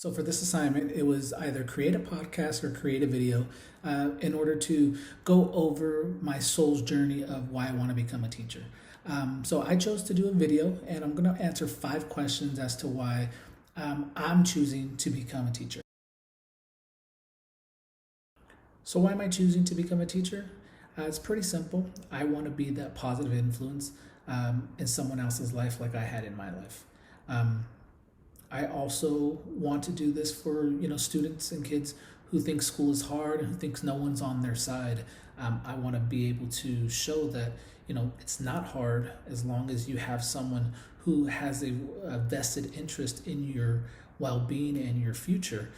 So for this assignment, it was either create a podcast or create a video in order to go over my soul's journey of why I want to become a teacher. So I chose to do a video, and I'm going to answer 5 questions as to why I'm choosing to become a teacher. So why am I choosing to become a teacher? It's pretty simple. I want to be that positive influence in someone else's life like I had in my life. I also want to do this for students and kids who think school is hard and who thinks no one's on their side. I want to be able to show that it's not hard as long as you have someone who has a vested interest in your well-being and your future,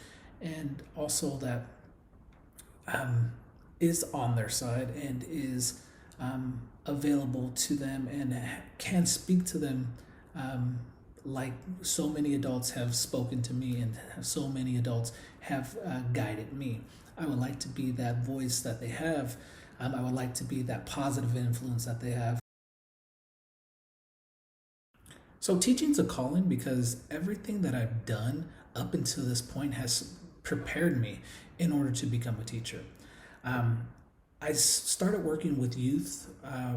and also that is on their side and is available to them and can speak to them like so many adults have spoken to me and so many adults have guided me. I would like to be that voice that they have. I would like to be that positive influence that they have. So teaching's a calling because everything that I've done up until this point has prepared me in order to become a teacher. I started working with youth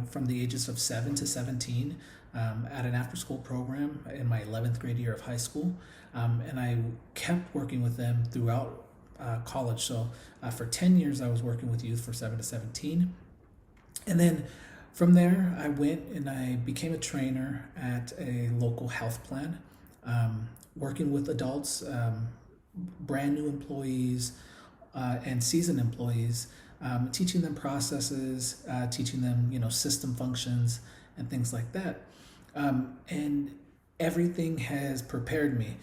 from the ages of 7 to 17 at an after-school program in my 11th grade year of high school, and I kept working with them throughout college. So for 10 years, I was working with youth for 7 to 17, and then from there, I went and I became a trainer at a local health plan, working with adults, brand new employees, and seasoned employees, teaching them processes, teaching them system functions and things like that. And everything has prepared me.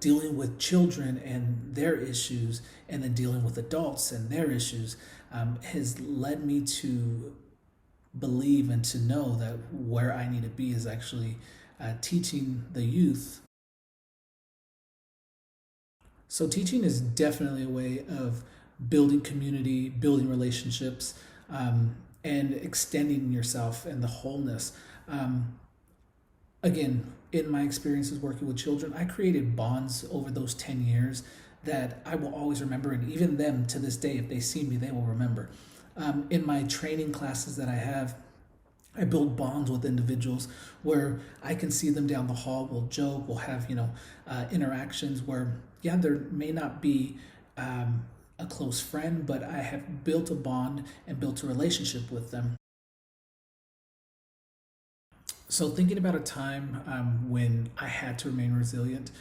Dealing with children and their issues, and then dealing with adults and their issues, has led me to believe and to know that where I need to be is actually teaching the youth. So teaching is definitely a way of building community, building relationships, and extending yourself and the wholeness. Again, in my experiences working with children, I created bonds over those 10 years that I will always remember, and even them to this day, if they see me, they will remember. In my training classes that I have, I build bonds with individuals where I can see them down the hall, we'll joke, we'll have interactions where, yeah, there may not be a close friend, but I have built a bond and built a relationship with them. So thinking about a time when I had to remain resilient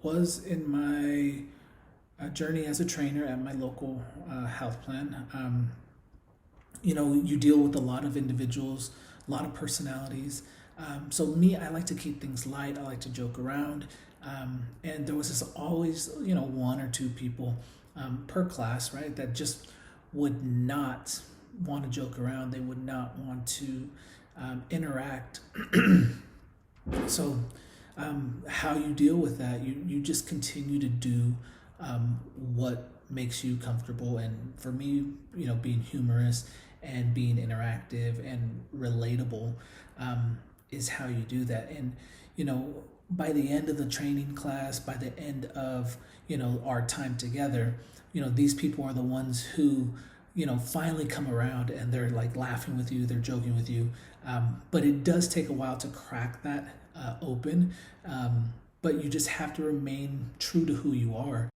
was in my journey as a trainer at my local health plan. You deal with a lot of individuals, a lot of personalities. So me, I like to keep things light. I like to joke around. And there was this always, 1 or 2 people per class, right, that just would not want to joke around. They would not want to interact. So how you deal with that, you just continue to do what makes you comfortable. And for me, being humorous and being interactive and relatable is how you do that. And by the end of the training class, by the end of our time together, these people are the ones who finally come around and they're like laughing with you, they're joking with you. But it does take a while to crack that open. But you just have to remain true to who you are.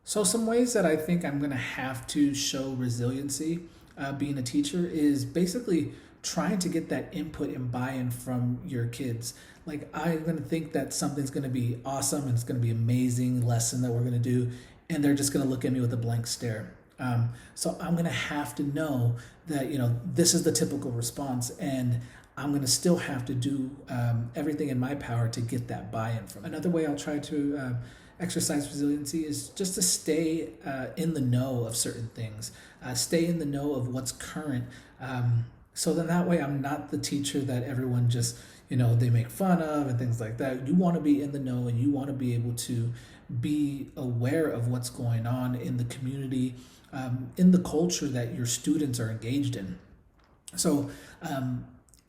So some ways that I think I'm going to have to show resiliency being a teacher is basically trying to get that input and buy-in from your kids. Like, I'm going to think that something's going to be awesome and it's going to be amazing lesson that we're going to do, and they're just going to look at me with a blank stare. So I'm going to have to know that this is the typical response, and I'm going to still have to do everything in my power to get that buy-in from. Another way I'll try to exercise resiliency is just to stay in the know of certain things, stay in the know of what's current. So then that way I'm not the teacher that everyone just, they make fun of and things like that. You want to be in the know, and you want to be able to be aware of what's going on in the community, in the culture that your students are engaged in. So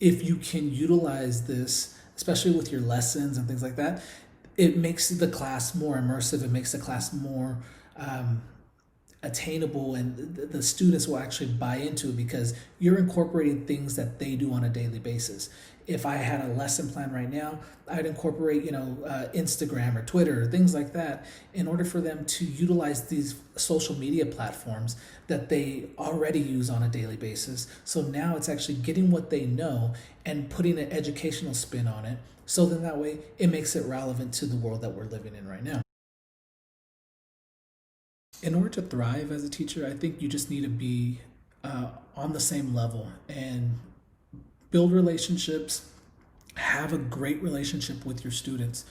if you can utilize this especially with your lessons and things like that, it makes the class more immersive. It makes the class more um, attainable, and the students will actually buy into it because you're incorporating things that they do on a daily basis. If I had a lesson plan right now, I'd incorporate, Instagram or Twitter or things like that in order for them to utilize these social media platforms that they already use on a daily basis. So now it's actually getting what they know and putting an educational spin on it. So then that way it makes it relevant to the world that we're living in right now. In order to thrive as a teacher, I think you just need to be on the same level and build relationships, have a great relationship with your students,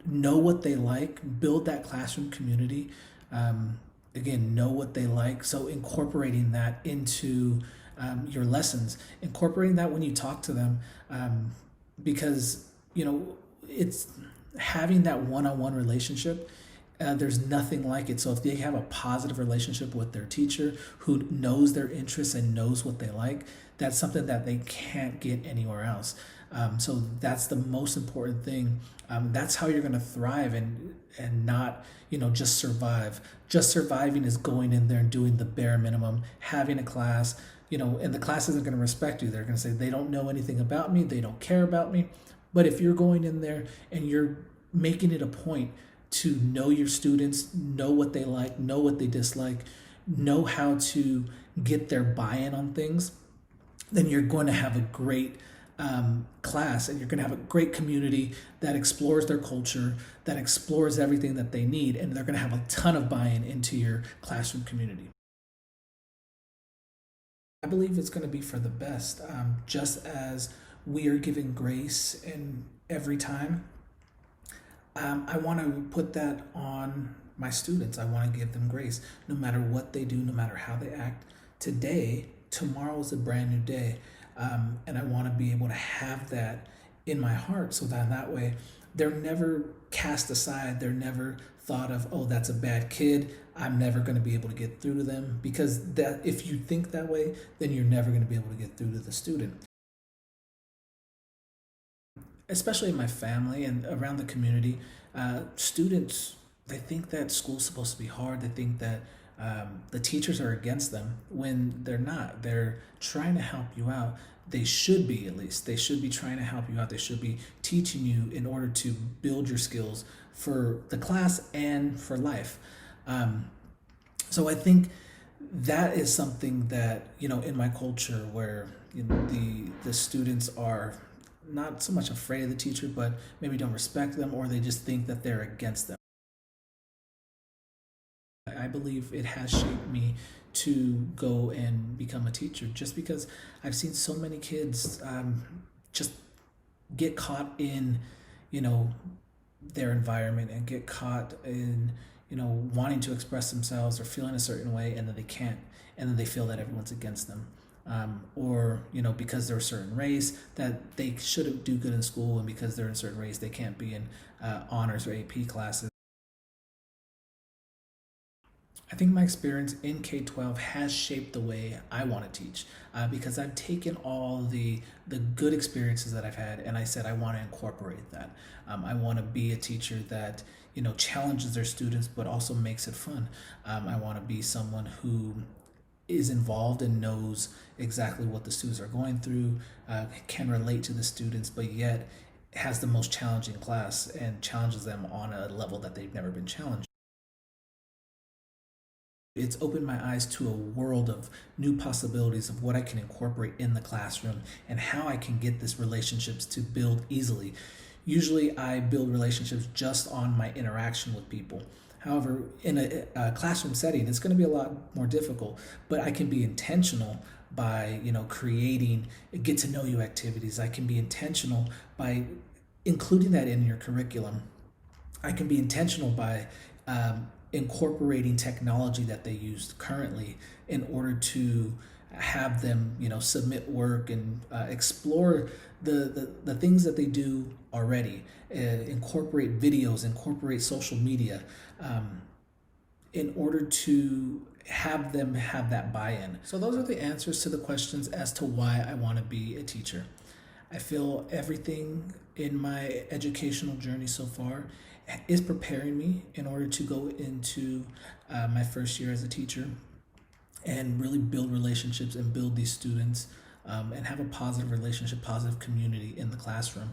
know what they like, build that classroom community. Um, Again, know what they like. So incorporating that into your lessons, incorporating that when you talk to them, because it's having that one-on-one relationship. There's nothing like it. So if they have a positive relationship with their teacher who knows their interests and knows what they like, that's something that they can't get anywhere else. So that's the most important thing. That's how you're going to thrive and not just survive. Just surviving is going in there and doing the bare minimum, having a class, and the class isn't going to respect you. They're going to say they don't know anything about me, they don't care about me. But if you're going in there and you're making it a point to know your students, know what they like, know what they dislike, know how to get their buy-in on things, then you're going to have a great class, and you're going to have a great community that explores their culture, that explores everything that they need, and they're going to have a ton of buy-in into your classroom community. I believe it's going to be for the best, just as we are given grace in every time. I want to put that on my students. I want to give them grace no matter what they do, no matter how they act. Today, tomorrow is a brand new day. And I want to be able to have that in my heart so that way they're never cast aside. They're never thought of, oh, that's a bad kid, I'm never going to be able to get through to them. Because that, if you think that way, then you're never going to be able to get through to the student. Especially in my family and around the community, students, they think that school's supposed to be hard. They think that the teachers are against them when they're not. They're trying to help you out. They should be, at least. They should be trying to help you out. They should be teaching you in order to build your skills for the class and for life. So I think that is something that, in my culture where the students are not so much afraid of the teacher, but maybe don't respect them, or they just think that they're against them. I believe it has shaped me to go and become a teacher, just because I've seen so many kids just get caught in, their environment, and get caught in, wanting to express themselves or feeling a certain way, and then they can't, and then they feel that everyone's against them. Or because they're a certain race, that they shouldn't do good in school, and because they're in a certain race they can't be in honors or AP classes. I think my experience in K-12 has shaped the way I want to teach, because I've taken all the good experiences that I've had, and I said I want to incorporate that. I want to be a teacher that challenges their students but also makes it fun. I want to be someone who is involved and knows exactly what the students are going through, can relate to the students, but yet has the most challenging class and challenges them on a level that they've never been challenged. It's opened my eyes to a world of new possibilities of what I can incorporate in the classroom and how I can get these relationships to build easily. Usually I build relationships just on my interaction with people. However, in a classroom setting, it's going to be a lot more difficult, but I can be intentional by, creating get to know you activities. I can be intentional by including that in your curriculum. I can be intentional by incorporating technology that they use currently in order to have them, submit work and explore the things that they do already. Incorporate videos, incorporate social media, in order to have them have that buy-in. So those are the answers to the questions as to why I want to be a teacher. I feel everything in my educational journey so far is preparing me in order to go into my first year as a teacher and really build relationships and build these students and have a positive relationship, positive community in the classroom.